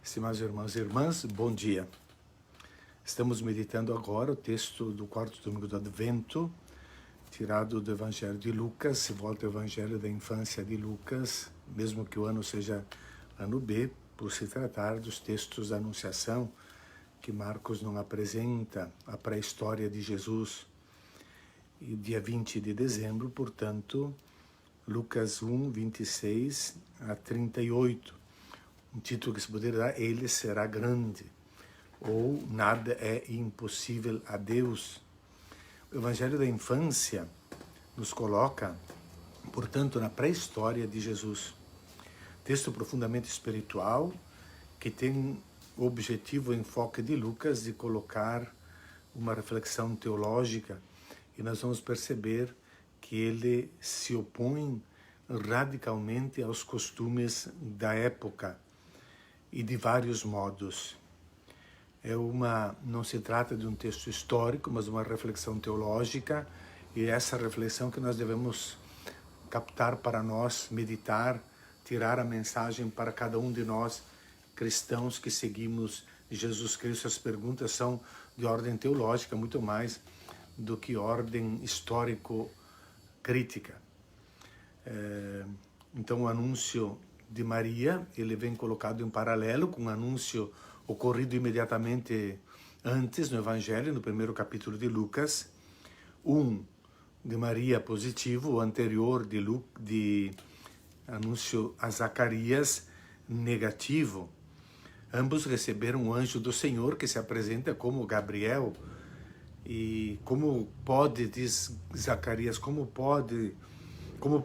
Estimados irmãos e irmãs, bom dia. Estamos meditando agora o texto do quarto domingo do Advento, tirado do Evangelho de Lucas. Se volta ao Evangelho da infância de Lucas, mesmo que o ano seja ano B, por se tratar dos textos da Anunciação, que Marcos não apresenta a pré-história de Jesus. E dia 20 de dezembro, portanto, Lucas 1, 26 a 38. Um título que se poderia dar: Ele será grande, ou Nada é impossível a Deus. O Evangelho da infância nos coloca, portanto, na pré-história de Jesus. Texto profundamente espiritual, que tem o objetivo, o enfoque de Lucas de colocar uma reflexão teológica, e nós vamos perceber que ele se opõe radicalmente aos costumes da época, e de vários modos. Não se trata de um texto histórico, mas uma reflexão teológica, e essa reflexão que nós devemos captar para nós, meditar, tirar a mensagem para cada um de nós, cristãos que seguimos Jesus Cristo. As perguntas são de ordem teológica, muito mais do que ordem histórico-crítica. Então, o anúncio de Maria, ele vem colocado em paralelo com um anúncio ocorrido imediatamente antes no Evangelho, no primeiro capítulo de Lucas. Um de Maria positivo, o anterior de anúncio a Zacarias negativo. Ambos receberam um anjo do Senhor que se apresenta como Gabriel. E como pode, diz Zacarias, como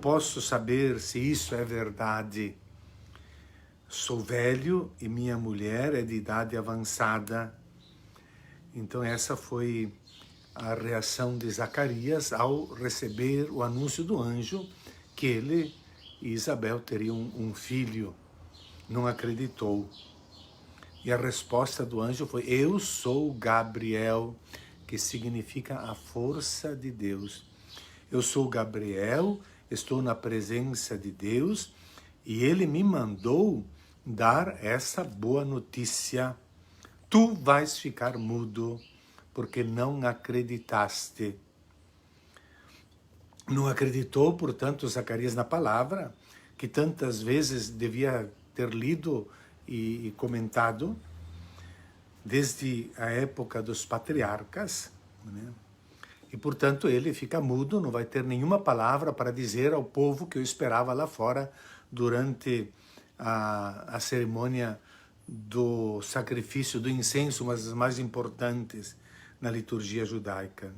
posso saber se isso é verdade? Sou velho e minha mulher é de idade avançada. Então essa foi a reação de Zacarias ao receber o anúncio do anjo, que ele e Isabel teriam um filho. Não acreditou. E a resposta do anjo foi: eu sou Gabriel, que significa a força de Deus. Eu sou Gabriel, estou na presença de Deus, e ele me mandou dar essa boa notícia. Tu vais ficar mudo, porque não acreditaste. Não acreditou, portanto, Zacarias na palavra, que tantas vezes devia ter lido e comentado, desde a época dos patriarcas, né? E, portanto, ele fica mudo, não vai ter nenhuma palavra para dizer ao povo que o esperava lá fora durante a cerimônia do sacrifício do incenso, uma das mais importantes na liturgia judaica.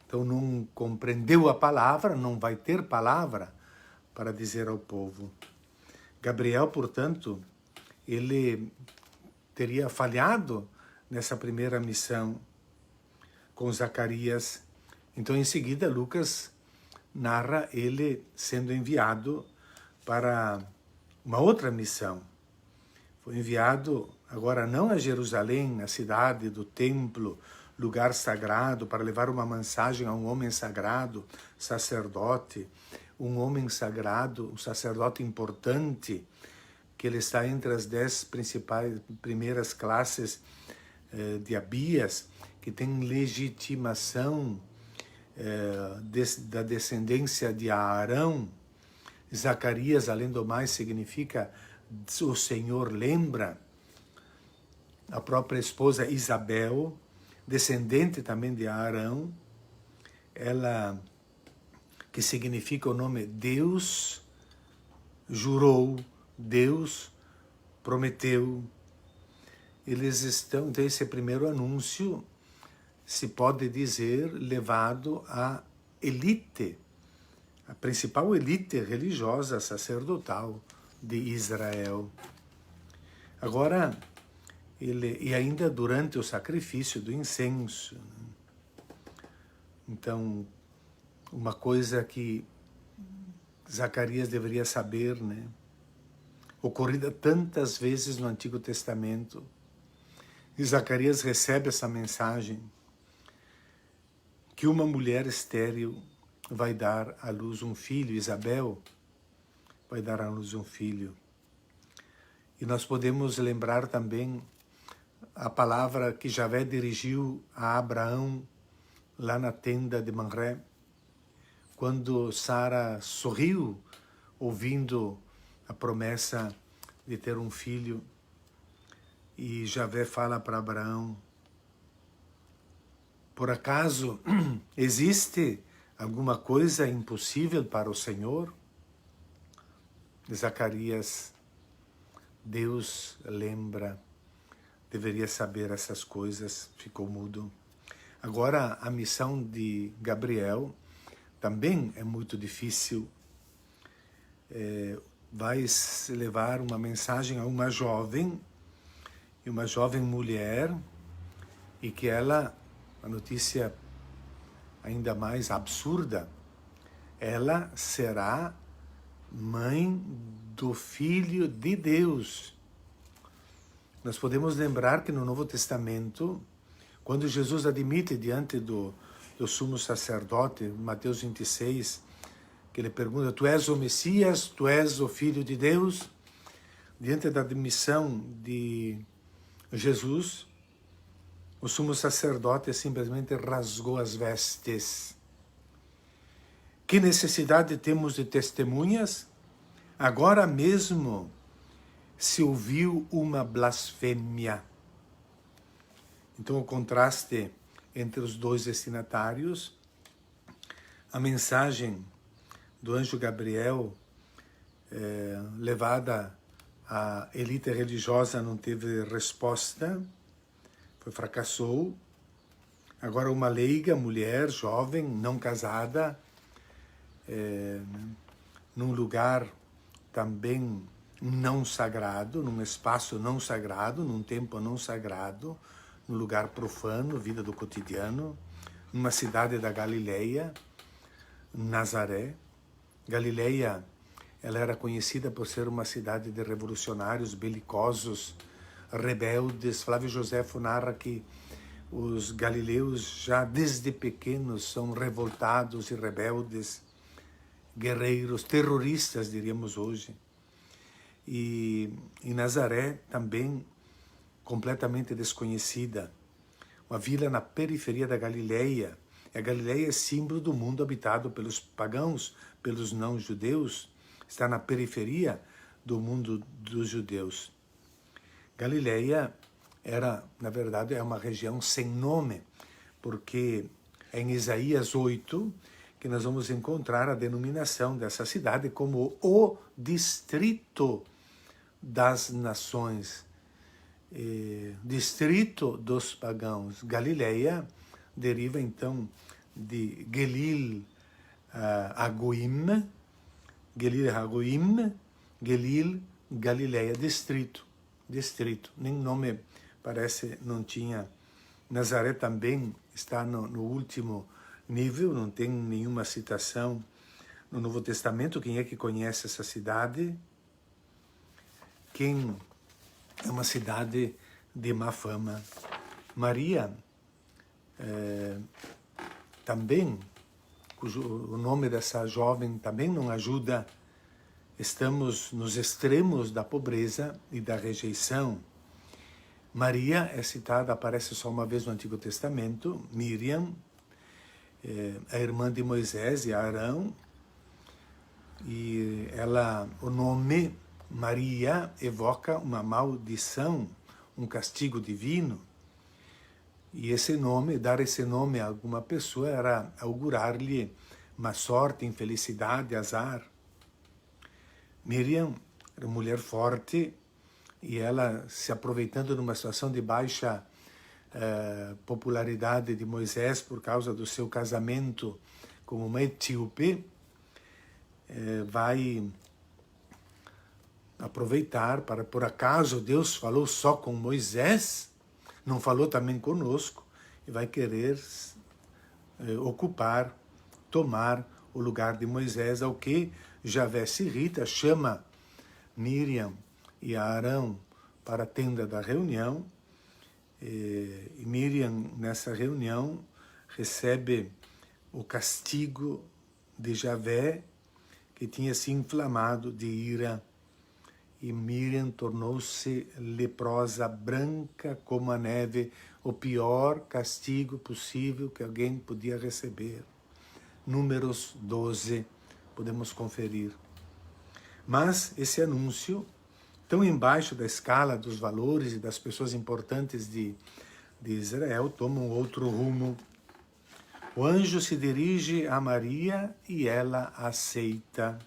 Então não compreendeu a palavra, não vai ter palavra para dizer ao povo. Gabriel, portanto, ele teria falhado nessa primeira missão com Zacarias. Então, em seguida, Lucas narra ele sendo enviado para uma outra missão. Foi enviado agora não a Jerusalém, a cidade do templo, lugar sagrado, para levar uma mensagem a um homem sagrado, sacerdote, um homem sagrado, um sacerdote importante, que ele está entre as 10 primeiras classes de Abias, que tem legitimação da descendência de Arão. Zacarias, além do mais, significa o Senhor lembra. A própria esposa Isabel, descendente também de Arão, ela, que significa o nome Deus jurou, Deus prometeu. Eles estão, então esse primeiro anúncio, se pode dizer, levado à elite, a principal elite religiosa sacerdotal de Israel. Agora, e ainda durante o sacrifício do incenso. Então, uma coisa que Zacarias deveria saber, né? Ocorrida tantas vezes no Antigo Testamento. E Zacarias recebe essa mensagem que uma mulher estéril vai dar à luz um filho, Isabel vai dar à luz um filho. E nós podemos lembrar também a palavra que Javé dirigiu a Abraão lá na tenda de Manré, quando Sara sorriu, ouvindo a promessa de ter um filho. E Javé fala para Abraão: por acaso existe alguma coisa impossível para o Senhor? Zacarias, Deus lembra, deveria saber essas coisas, ficou mudo. Agora, a missão de Gabriel também é muito difícil. Vai levar uma mensagem a uma jovem mulher, e que ela, a notícia ainda mais absurda, ela será mãe do Filho de Deus. Nós podemos lembrar que no Novo Testamento, quando Jesus admite diante do sumo sacerdote, Mateus 26, que ele pergunta: tu és o Messias, tu és o Filho de Deus? Diante da admissão de Jesus, o sumo sacerdote simplesmente rasgou as vestes. Que necessidade temos de testemunhas? Agora mesmo se ouviu uma blasfêmia. Então, o contraste entre os dois destinatários, a mensagem do anjo Gabriel, levada à elite religiosa, não teve resposta, fracassou. Agora, uma leiga, mulher, jovem, não casada, num lugar também não sagrado, num espaço não sagrado, num tempo não sagrado, num lugar profano, vida do cotidiano, numa cidade da Galileia, Nazaré. Galileia, ela era conhecida por ser uma cidade de revolucionários, belicosos, rebeldes. Flávio Joséfo narra que os galileus já desde pequenos são revoltados e rebeldes, guerreiros, terroristas, diríamos hoje. E Nazaré também completamente desconhecida, uma vila na periferia da Galileia. A Galileia é símbolo do mundo habitado pelos pagãos, pelos não-judeus, está na periferia do mundo dos judeus. Galileia era, na verdade, é uma região sem nome, porque é em Isaías 8 que nós vamos encontrar a denominação dessa cidade como o distrito das nações, distrito dos pagãos. Galileia deriva então de Gelil Hagoim, Gelil, Galileia, distrito, nem nome parece, não tinha. Nazaré também está no último nível, não tem nenhuma citação no Novo Testamento. Quem é que conhece essa cidade? Quem é uma cidade de má fama. Maria, também, o nome dessa jovem também não ajuda. Estamos nos extremos da pobreza e da rejeição. Maria é citada, aparece só uma vez no Antigo Testamento. Miriam, a irmã de Moisés e Arão, e ela, o nome Maria evoca uma maldição, um castigo divino. E esse nome, dar esse nome a alguma pessoa era augurar-lhe má sorte, infelicidade, azar. Miriam era uma mulher forte, e ela, se aproveitando de uma situação de baixa popularidade de Moisés por causa do seu casamento com uma etíope, vai aproveitar para, por acaso Deus falou só com Moisés, não falou também conosco, e vai querer ocupar, tomar o lugar de Moisés, ao que Javé se irrita, chama Miriam e Arão para a tenda da reunião, e Miriam, nessa reunião, recebe o castigo de Javé, que tinha se inflamado de ira, e Miriam tornou-se leprosa, branca como a neve, o pior castigo possível que alguém podia receber. Números 12, podemos conferir. Mas esse anúncio, tão embaixo da escala dos valores e das pessoas importantes de Israel, toma um outro rumo. O anjo se dirige a Maria e ela aceita.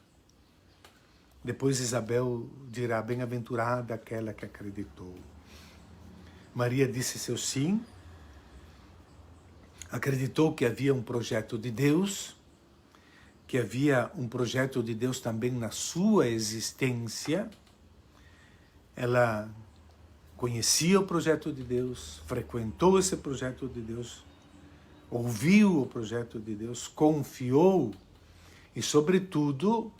Depois Isabel dirá, bem-aventurada aquela que acreditou. Maria disse seu sim, acreditou que havia um projeto de Deus, que havia um projeto de Deus também na sua existência. Ela conhecia o projeto de Deus, frequentou esse projeto de Deus, ouviu o projeto de Deus, confiou e, sobretudo,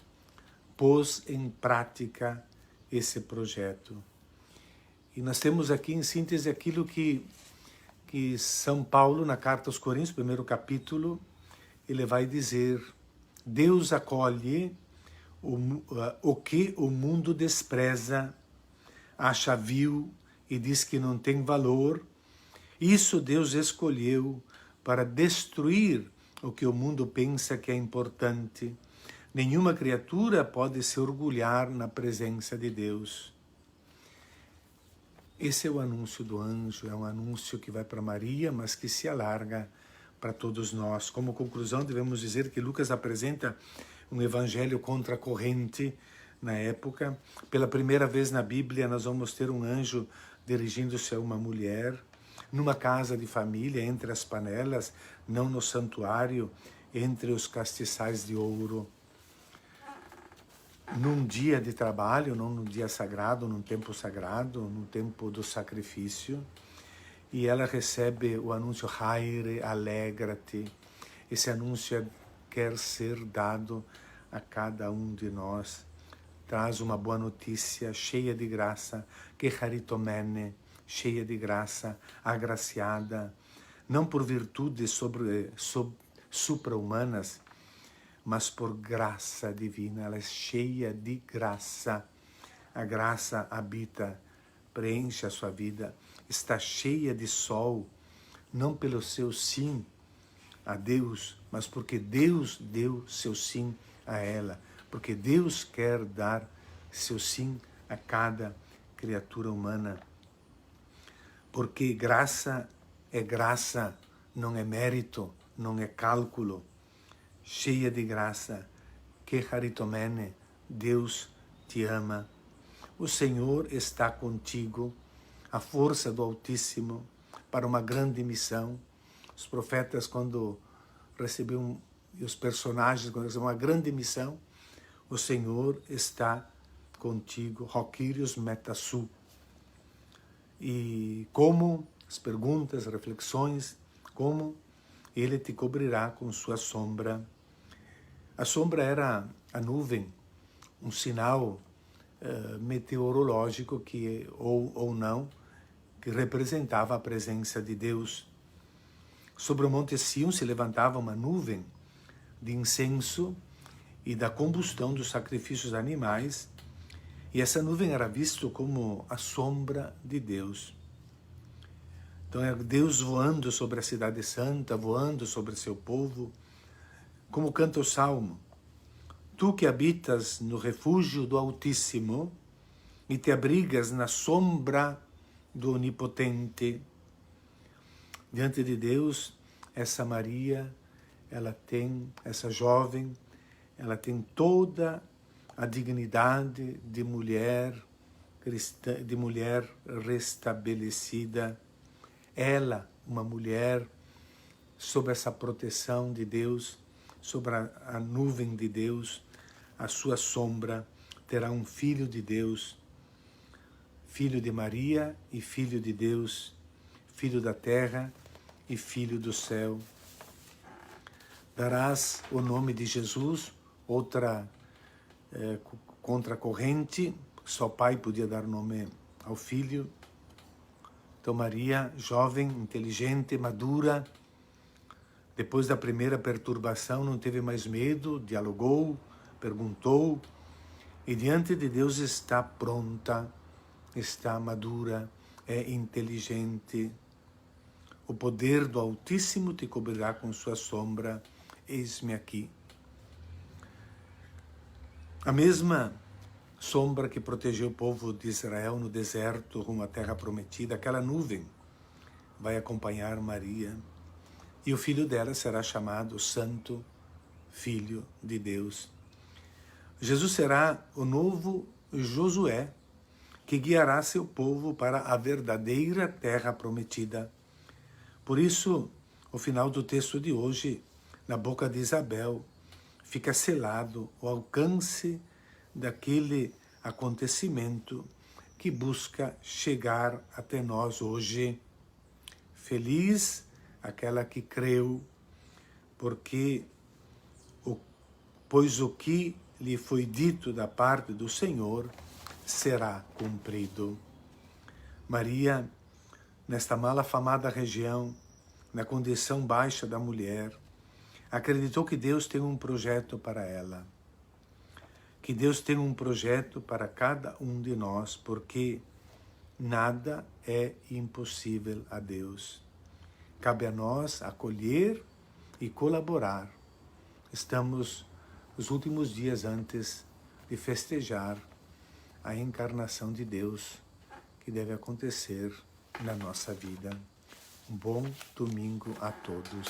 pôs em prática esse projeto. E nós temos aqui em síntese aquilo que São Paulo, na carta aos Coríntios, primeiro capítulo, ele vai dizer: Deus acolhe o que o mundo despreza, acha vil e diz que não tem valor. Isso Deus escolheu para destruir o que o mundo pensa que é importante. Nenhuma criatura pode se orgulhar na presença de Deus. Esse é o anúncio do anjo, é um anúncio que vai para Maria, mas que se alarga para todos nós. Como conclusão, devemos dizer que Lucas apresenta um evangelho contra a corrente na época. Pela primeira vez na Bíblia, nós vamos ter um anjo dirigindo-se a uma mulher, numa casa de família, entre as panelas, não no santuário, entre os castiçais de ouro. Num dia de trabalho, não num dia sagrado, num tempo sagrado, num tempo do sacrifício. E ela recebe o anúncio, Haire, alegra-te. Esse anúncio quer ser dado a cada um de nós. Traz uma boa notícia, cheia de graça, que haritomene, cheia de graça, agraciada, não por virtudes supra-humanas, mas por graça divina. Ela é cheia de graça. A graça habita, preenche a sua vida. Está cheia de sol, não pelo seu sim a Deus, mas porque Deus deu seu sim a ela. Porque Deus quer dar seu sim a cada criatura humana. Porque graça, não é mérito, não é cálculo. Cheia de graça, que haritomene, Deus te ama. O Senhor está contigo, a força do Altíssimo, para uma grande missão. Os profetas, quando recebiam, e os personagens, quando recebiam uma grande missão, o Senhor está contigo, Rokirios Metasu. E como, as perguntas, as reflexões, como Ele te cobrirá com sua sombra. A sombra era a nuvem, um sinal meteorológico que, ou não, que representava a presença de Deus. Sobre o Monte Sião se levantava uma nuvem de incenso e da combustão dos sacrifícios animais, e essa nuvem era vista como a sombra de Deus. Então é Deus voando sobre a cidade santa, voando sobre seu povo, como canta o Salmo. Tu que habitas no refúgio do Altíssimo e te abrigas na sombra do Onipotente. Diante de Deus, essa Maria, essa jovem, ela tem toda a dignidade de mulher cristã, de mulher restabelecida. Ela, uma mulher, sob essa proteção de Deus, sobre a nuvem de Deus, a sua sombra, terá um filho de Deus, filho de Maria e filho de Deus, filho da terra e filho do céu. Darás o nome de Jesus, outra contracorrente, só o pai podia dar nome ao filho. Então Maria, jovem, inteligente, madura, depois da primeira perturbação não teve mais medo, dialogou, perguntou, e diante de Deus está pronta, está madura, é inteligente. O poder do Altíssimo te cobrirá com sua sombra, eis-me aqui. A mesma sombra que protegeu o povo de Israel no deserto rumo à terra prometida, aquela nuvem vai acompanhar Maria, e o filho dela será chamado Santo Filho de Deus. Jesus será o novo Josué, que guiará seu povo para a verdadeira terra prometida. Por isso, o final do texto de hoje, na boca de Isabel, fica selado o alcance daquele acontecimento que busca chegar até nós hoje. Feliz aquela que creu, pois o que lhe foi dito da parte do Senhor será cumprido. Maria, nesta mal afamada região, na condição baixa da mulher, acreditou que Deus tem um projeto para ela, que Deus tem um projeto para cada um de nós, porque nada é impossível a Deus. Cabe a nós acolher e colaborar. Estamos nos últimos dias antes de festejar a encarnação de Deus, que deve acontecer na nossa vida. Um bom domingo a todos.